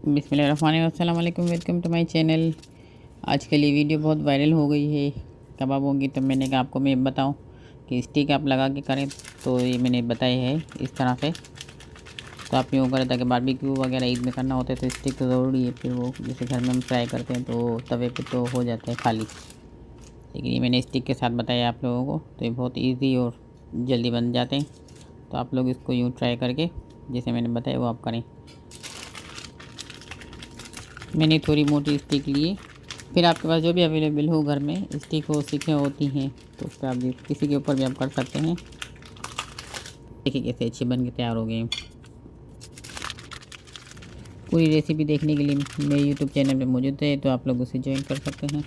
बिस्मिल्लाहिर्रहमानिर्रहीम, अस्सलाम वालेकुम, वेलकम टू माय चैनल। आज के लिए वीडियो बहुत वायरल हो गई है कबाबों की, तो मैंने कहा आपको मैं बताऊं कि स्टिक आप लगा के करें। तो ये मैंने बताई है इस तरह से। तो आप यूँ करें ताकि बारबेक्यू वगैरह ईद में करना होता है तो स्टिक तो ज़रूरी है। फिर वो जैसे घर में हम फ्राई करते हैं तो तवे पे तो हो जाता है खाली, लेकिन ये मैंने स्टिक के साथ बताया आप लोगों को, तो ये बहुत ईजी और जल्दी बन जाते हैं। तो आप लोग इसको यूँ ट्राई करके जैसे मैंने बताया वो आप करें। मैंने थोड़ी मोटी स्टिक ली। फिर आपके पास जो भी अवेलेबल हो घर में स्टिक हो, सीखें होती हैं, तो उस पर आप किसी के ऊपर भी आप कर सकते हैं। देखिए कैसे अच्छे बन के तैयार हो गए। पूरी रेसिपी देखने के लिए मेरे यूट्यूब चैनल पे मौजूद है, तो आप लोग उसे ज्वाइन कर सकते हैं।